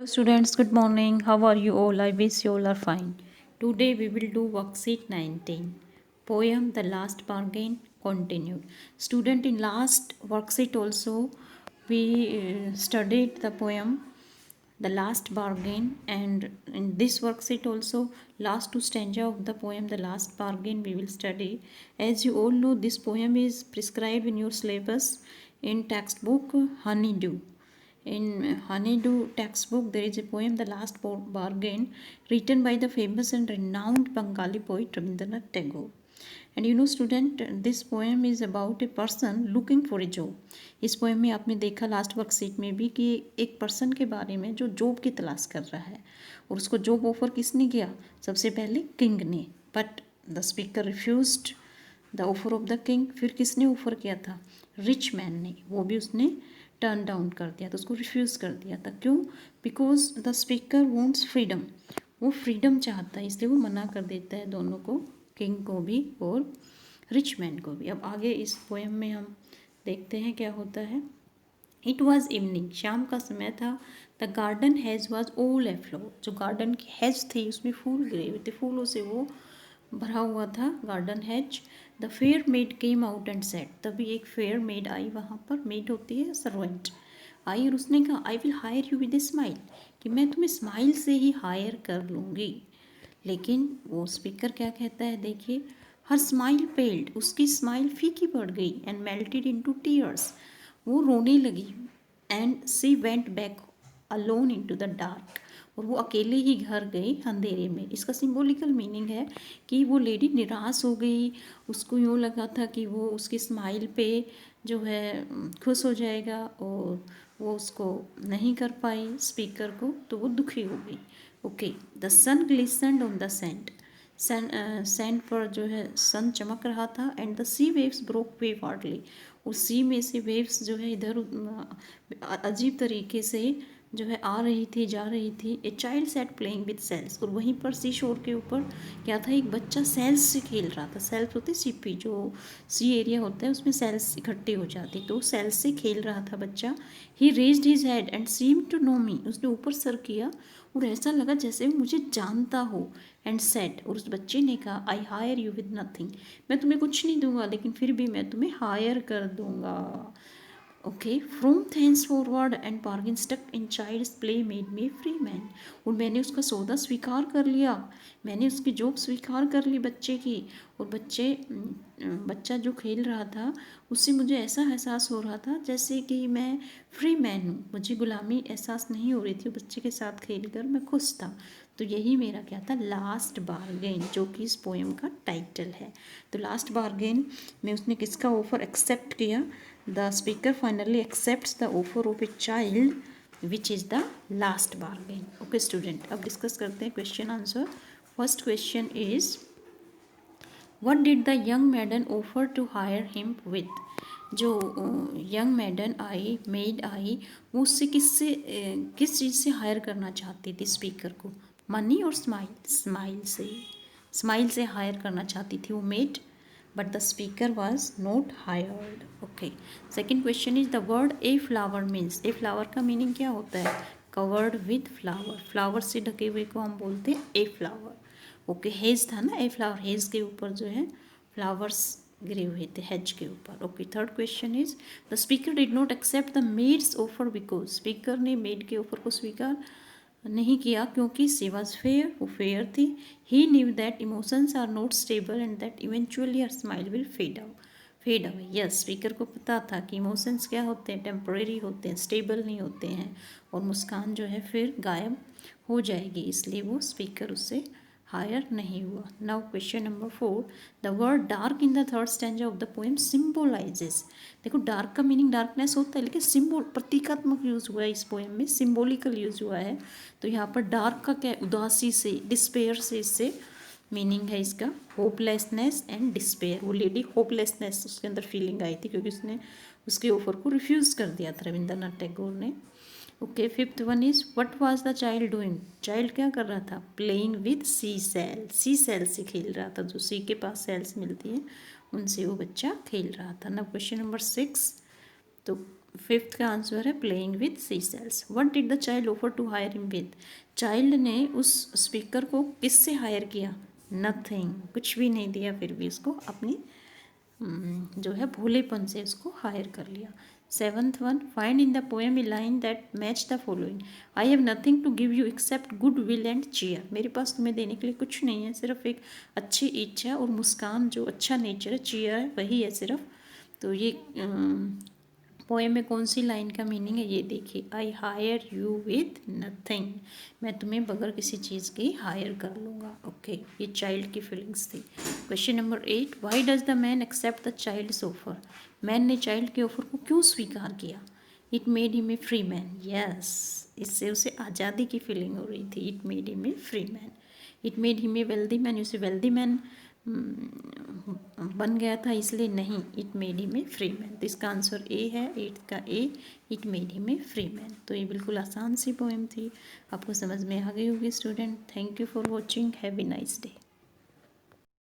Students, good morning. How are you all? I wish you all are fine. Today we will do worksheet 19. Poem The Last Bargain continued. Student, in last worksheet also we studied the poem The Last Bargain, and in this worksheet also last two stanza of the poem The Last Bargain we will study. As you all know, this poem is prescribed in your syllabus in textbook Honeydew. In Honeydew textbook, there is a poem, The Last Bargain, written by the famous and renowned Bengali poet Rabindranath Tagore. And you know student, this poem is about a person looking for a job. इस poem में आपने देखा last worksheet में भी कि एक person के बारे में जो जॉब की तलाश कर रहा है, और उसको जॉब ऑफर किसने किया? सबसे पहले किंग ने, but the speaker refused the offer of the king. फिर किसने ऑफर किया था? रिच मैन ने, वो भी उसने टर्न डाउन कर दिया था, उसको रिफ्यूज़ कर दिया था. क्यों? Because the speaker wants freedom. वो फ्रीडम चाहता है, इसलिए वो मना कर देता है दोनों को, किंग को भी और रिच मैन को भी. अब आगे इस पोएम में हम देखते हैं क्या होता है. इट वॉज इवनिंग, शाम का समय था. The garden has was all aglow, जो गार्डन की हैज थी उसमें फूल गिरे हुए थे, फूलों से वो भरा हुआ था garden has. The fair made came out and set, तभी एक फेयर मेड आई वहाँ पर. मेड होती है सर्वेंट, आई और उसने कहा I will hire you with a smile, कि मैं तुम्हें स्माइल से ही हायर कर लूँगी. लेकिन वो स्पीकर क्या कहता है, देखिए. हर स्माइल पेल्ड, उसकी स्माइल फीकी पड़ गई. एंड मेल्टेड इनटू टीयर्स, वो रोने लगी. And she went back alone into the dark, और वो अकेले ही घर गई अंधेरे में. इसका सिंबॉलिकल मीनिंग है कि वो लेडी निराश हो गई. उसको यूँ लगा था कि वो उसकी स्माइल पे जो है खुश हो जाएगा, और वो उसको नहीं कर पाई स्पीकर को, तो वो दुखी हो गई. Okay. The sun glistened on the sand, sand पर जो है सन चमक रहा था. And the sea waves broke wave hardly, उस सी में से वेव्स जो है इधर अजीब तरीके से जो है आ रही थी, जा रही थी. A child sat playing with shells, और वहीं पर सी शोर के ऊपर क्या था, एक बच्चा सेल्स से खेल रहा था. सेल्स होते सीपी, जो सी एरिया होता है उसमें सेल्स इकट्ठी हो जाती, तो सेल्स से खेल रहा था बच्चा. He raised his head and seem to know me, उसने ऊपर सर किया और ऐसा लगा जैसे वो मुझे जानता हो. एंड सेड, और उस बच्चे ने कहा I hire you with nothing, मैं तुम्हें कुछ नहीं दूंगा लेकिन फिर भी मैं तुम्हें हायर कर दूंगा. Okay. From thence forward and bargain struck in child's play made me free man, और मैंने उसका सौदा स्वीकार कर लिया, मैंने उसकी जॉब स्वीकार कर ली बच्चे की. और बच्चा जो खेल रहा था उससे मुझे ऐसा एहसास हो रहा था जैसे कि मैं फ्री मैन हूँ, मुझे गुलामी एहसास नहीं हो रही थी. बच्चे के साथ खेल कर मैं खुश था. तो यही मेरा क्या था, लास्ट बार्गेन, जो कि इस पोएम का टाइटल है. तो लास्ट बार्गेन में उसने किसका ऑफर एक्सेप्ट किया? The speaker finally accepts the offer of a child which is the last bargain. Okay student, अब डिस्कस करते हैं question answer. First question is what did the young maiden offer to hire him with. जो young maiden I, maid I, वो उससे किस चीज़ से higher करना चाहती थी स्पीकर को? मनी और स्माइल? स्माइल से हायर करना चाहती थी वो made, but the speaker was not hired. Okay. Second question is the word a flower means. A flower का मीनिंग क्या होता है? कवर्ड विद फ्लावर, फ्लावर से ढके हुए को हम बोलते हैं ए फ्लावर. ओके. हेज था ना ए फ्लावर, हेज के ऊपर जो है फ्लावर्स गिरे हुए थे हेज के ऊपर. Okay. Third question is the speaker did not accept the maid's offer because. Speaker ने मेड के ऑफर को स्वीकार नहीं किया क्योंकि सी वॉज फेयर, वो फेयर थी. He knew that emotions are not stable and that eventually her smile will fade away. Yes, speaker को पता था कि इमोशंस क्या होते हैं, टेम्परेरी होते हैं, स्टेबल नहीं होते हैं, और मुस्कान जो है फिर गायब हो जाएगी, इसलिए वो स्पीकर उससे हायर नहीं हुआ. Now question number 4, the word dark in the third stanza of the poem symbolises. देखो, डार्क का मीनिंग डार्कनेस होता है, लेकिन सिम्बोल प्रतीकात्मक यूज हुआ है इस पोएम में, सिम्बोलिकल यूज हुआ है. तो यहाँ पर डार्क का क्या, उदासी से, डिस्पेयर से इससे मीनिंग है इसका. होपलेसनेस एंड डिस्पेयर, वो लेडी होपलेसनेस उसके अंदर फीलिंग आई थी क्योंकि उसने उसके ऑफर को रिफ्यूज़ कर दिया था रविंद्रनाथ टैगोर ने. Okay. Fifth one is what was the child doing. Child क्या कर रहा था? Playing with sea shell, sea shell से खेल रहा था, जो सी के पास सेल्स मिलती है उनसे वो बच्चा खेल रहा था. ना क्वेश्चन नंबर 6, तो फिफ्थ का आंसर है playing with sea shells. What did the child offer to hire him with? Child ने उस स्पीकर को किससे हायर किया? नथिंग, कुछ भी नहीं दिया, फिर भी उसको अपनी जो है भोलेपन से उसको हायर कर लिया। Seventh one, find in the poem a line that match the following. I have nothing to give you except good will and cheer. मेरे पास तुम्हें देने के लिए कुछ नहीं है, सिर्फ एक अच्छी इच्छा और मुस्कान, जो अच्छा नेचर है, चीयर है, वही है सिर्फ। तो ये पोएम में कौन सी लाइन का मीनिंग है ये देखिए। I hire you with nothing, मैं तुम्हें बगैर किसी चीज़ की हायर कर लूँगा। ओके, ये चाइल्ड की फीलिंग्स थी। Question number 8, why does the man accept the child's offer? Man ने चाइल्ड के ऑफर को क्यों स्वीकार किया? It made him a free man. Yes, इससे उसे आज़ादी की फीलिंग हो रही थी। It made him a free man. It made him a wealthy man, उसे वेल्दी मैन बन गया था, इसलिए नहीं। It made him a free man, तो इसका आंसर ए है, 8 का a. It made him a free man. तो ये बिल्कुल आसान सी पोएम थी, आपको समझ में आ गई होगी student. Thank you for watching, have a nice day.